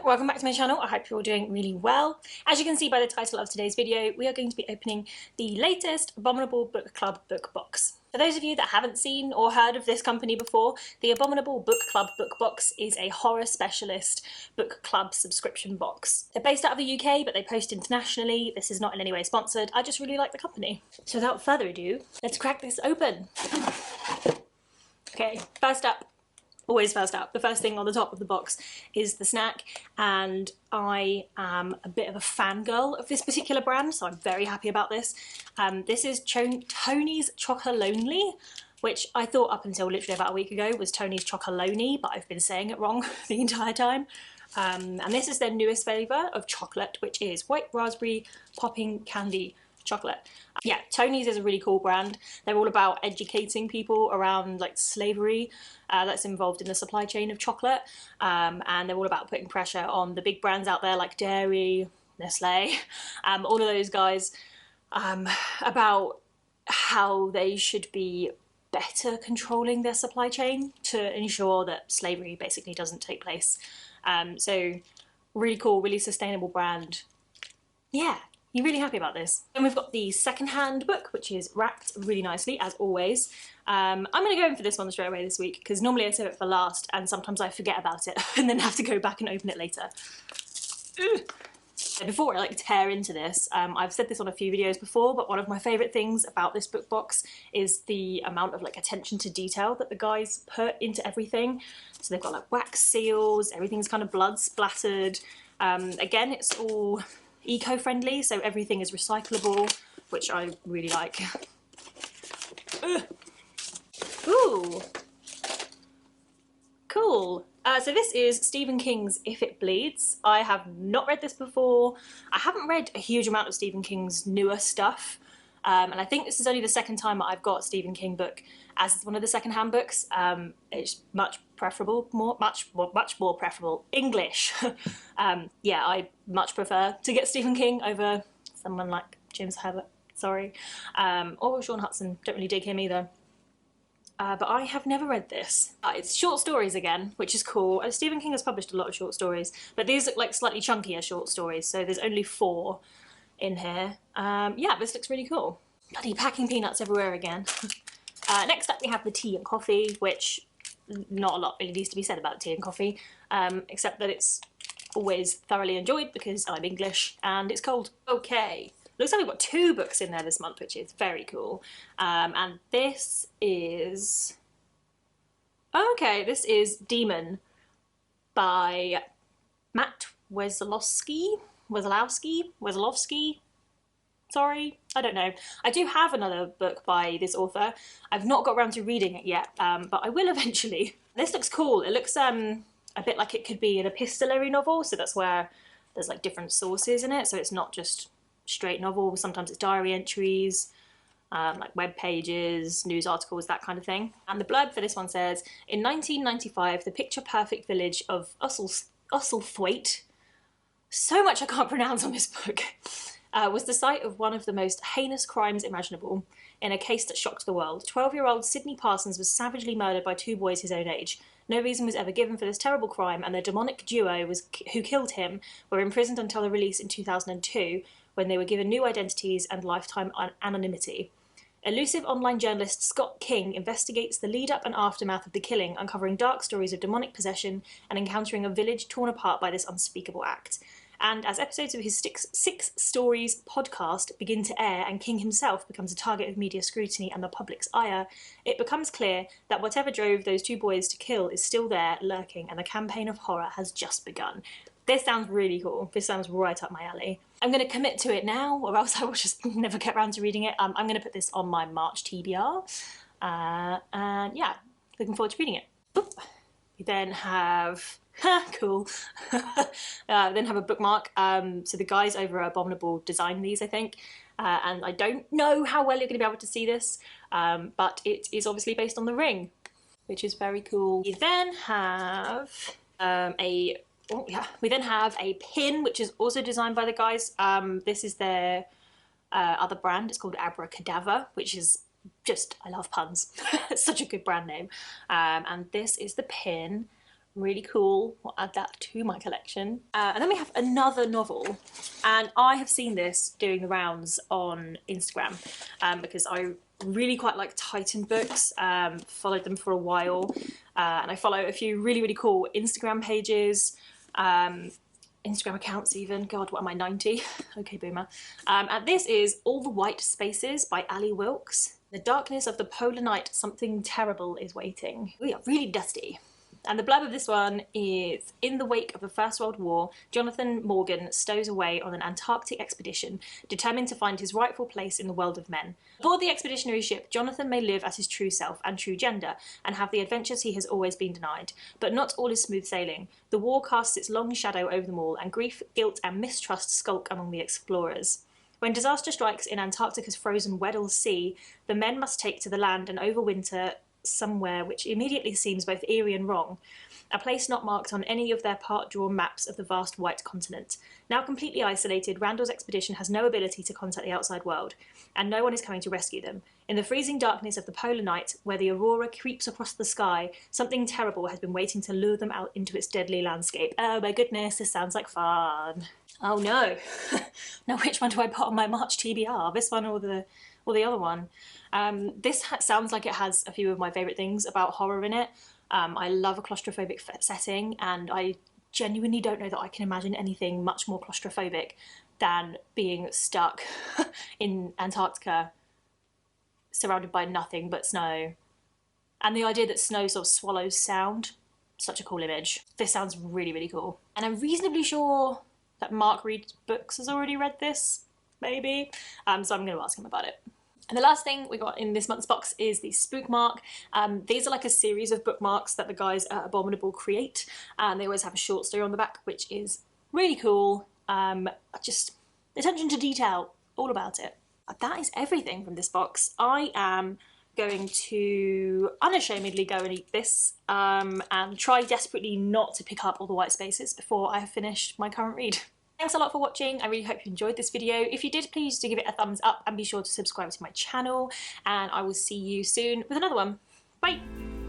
welcome back to my channel. I hope you're all doing really well. As you can see by the title of today's video, we are going to be opening the latest Abominable Book Club book box. For those of you that haven't seen or heard of this company before, the Abominable Book Club book box is a horror specialist book club subscription box. They're based out of the UK, but they post internationally. This is not in any way sponsored. I just really like the company. So without further ado, let's crack this open. Okay, first up. Always first up. The first thing on the top of the box is the snack, and I am a bit of a fangirl of this particular brand, so I'm very happy about this. This is Tony's Chocolonely, which I thought up until literally about a week ago was Tony's Chocolonely, but I've been saying it wrong the entire time. And this is their newest flavour of chocolate, which is white raspberry popping candy chocolate. Yeah, Tony's is a really cool brand. They're all about educating people around like slavery that's involved in the supply chain of chocolate, and they're all about putting pressure on the big brands out there like Dairy, Nestle, all of those guys, about how they should be better controlling their supply chain to ensure that slavery basically doesn't take place. So really cool, really sustainable brand. Yeah. You're really happy about this. And we've got the second-hand book, which is wrapped really nicely, as always. I'm going to go in for this one straight away this week, because normally I save it for last, and sometimes I forget about it, and then have to go back and open it later. Before I tear into this, I've said this on a few videos before, but one of my favourite things about this book box is the amount of attention to detail that the guys put into everything. So they've got wax seals, everything's kind of blood splattered. Again, it's all eco-friendly, so everything is recyclable, which I really like. Ooh, cool. So this is Stephen King's If It Bleeds. I have not read this before. I haven't read a huge amount of Stephen King's newer stuff, and I think this is only the second time that I've got a Stephen King book as one of the second-hand books. It's much more preferable English. Yeah, I much prefer to get Stephen King over someone like James Herbert, sorry, or Sean Hudson. Don't really dig him either. But I have never read this. It's short stories again, which is cool. Stephen King has published a lot of short stories, but these look like slightly chunkier short stories, so there's only 4 in here. Yeah, this looks really cool. Bloody packing peanuts everywhere again. Next up we have the tea and coffee, which not a lot really needs to be said about tea and coffee, except that it's always thoroughly enjoyed because I'm English and it's cold. Okay, looks like we've got 2 books in there this month, which is very cool. And this is... okay, this is Demon by Matt Wesolowski? Sorry, I don't know. I do have another book by this author. I've not got around to reading it yet, but I will eventually. This looks cool. It looks a bit like it could be an epistolary novel, so that's where there's different sources in it, so it's not just straight novel. Sometimes it's diary entries, web pages, news articles, that kind of thing. And the blurb for this one says, in 1995, the picture-perfect village of Usselthwaite, so much I can't pronounce on this book, was the site of one of the most heinous crimes imaginable. In a case that shocked the world, 12-year-old Sidney Parsons was savagely murdered by 2 boys his own age. No reason was ever given for this terrible crime, and the demonic duo who killed him were imprisoned until their release in 2002, when they were given new identities and lifetime anonymity. Elusive online journalist Scott King investigates the lead-up and aftermath of the killing, uncovering dark stories of demonic possession and encountering a village torn apart by this unspeakable act. And as episodes of his Six Stories podcast begin to air and King himself becomes a target of media scrutiny and the public's ire, it becomes clear that whatever drove those 2 boys to kill is still there, lurking, and the campaign of horror has just begun. This sounds really cool. This sounds right up my alley. I'm going to commit to it now, or else I will just never get around to reading it. I'm going to put this on my March TBR. And yeah, looking forward to reading it. Oop. We then have... cool. Then have a bookmark. So the guys over at Abominable designed these, I think. And I don't know how well you're going to be able to see this, but it is obviously based on The Ring, which is very cool. We then have we then have a pin, which is also designed by the guys. This is their other brand. It's called Abracadabra, which is just, I love puns. It's such a good brand name. And this is the pin Really cool. I'll add that to my collection. And then we have another novel, and I have seen this doing the rounds on Instagram because I really quite like Titan books, followed them for a while, and I follow a few really, really cool Instagram pages, Instagram accounts even. God, what am I, 90? Okay, boomer. And this is All the White Spaces by Ali Wilkes. The darkness of the polar night, something terrible is waiting. We are really dusty. And the blurb of this one is, in the wake of the First World War, Jonathan Morgan stows away on an Antarctic expedition, determined to find his rightful place in the world of men. Aboard the expeditionary ship, Jonathan may live as his true self and true gender, and have the adventures he has always been denied. But not all is smooth sailing. The war casts its long shadow over them all, and grief, guilt, and mistrust skulk among the explorers. When disaster strikes in Antarctica's frozen Weddell Sea, the men must take to the land and overwinter somewhere which immediately seems both eerie and wrong, a place not marked on any of their part-drawn maps of the vast white continent. Now completely isolated, Randall's expedition has no ability to contact the outside world, and no one is coming to rescue them. In the freezing darkness of the polar night, where the aurora creeps across the sky, something terrible has been waiting to lure them out into its deadly landscape. Oh my goodness, this sounds like fun. Oh no. Now which one do I put on my March TBR? This one or the other one? This sounds like it has a few of my favourite things about horror in it. I love a claustrophobic setting, and I genuinely don't know that I can imagine anything much more claustrophobic than being stuck in Antarctica surrounded by nothing but snow. And the idea that snow sort of swallows sound, such a cool image. This sounds really, really cool. And I'm reasonably sure that Mark Reed Books has already read this, maybe. So I'm going to ask him about it. And the last thing we got in this month's box is the Spook Mark. These are like a series of bookmarks that the guys at Abominable create, and they always have a short story on the back, which is really cool. Just attention to detail, all about it. That is everything from this box. I am going to unashamedly go and eat this and try desperately not to pick up all the white spaces before I have finished my current read. Thanks a lot for watching. I really hope you enjoyed this video. If you did, please do give it a thumbs up and be sure to subscribe to my channel, and I will see you soon with another one. Bye!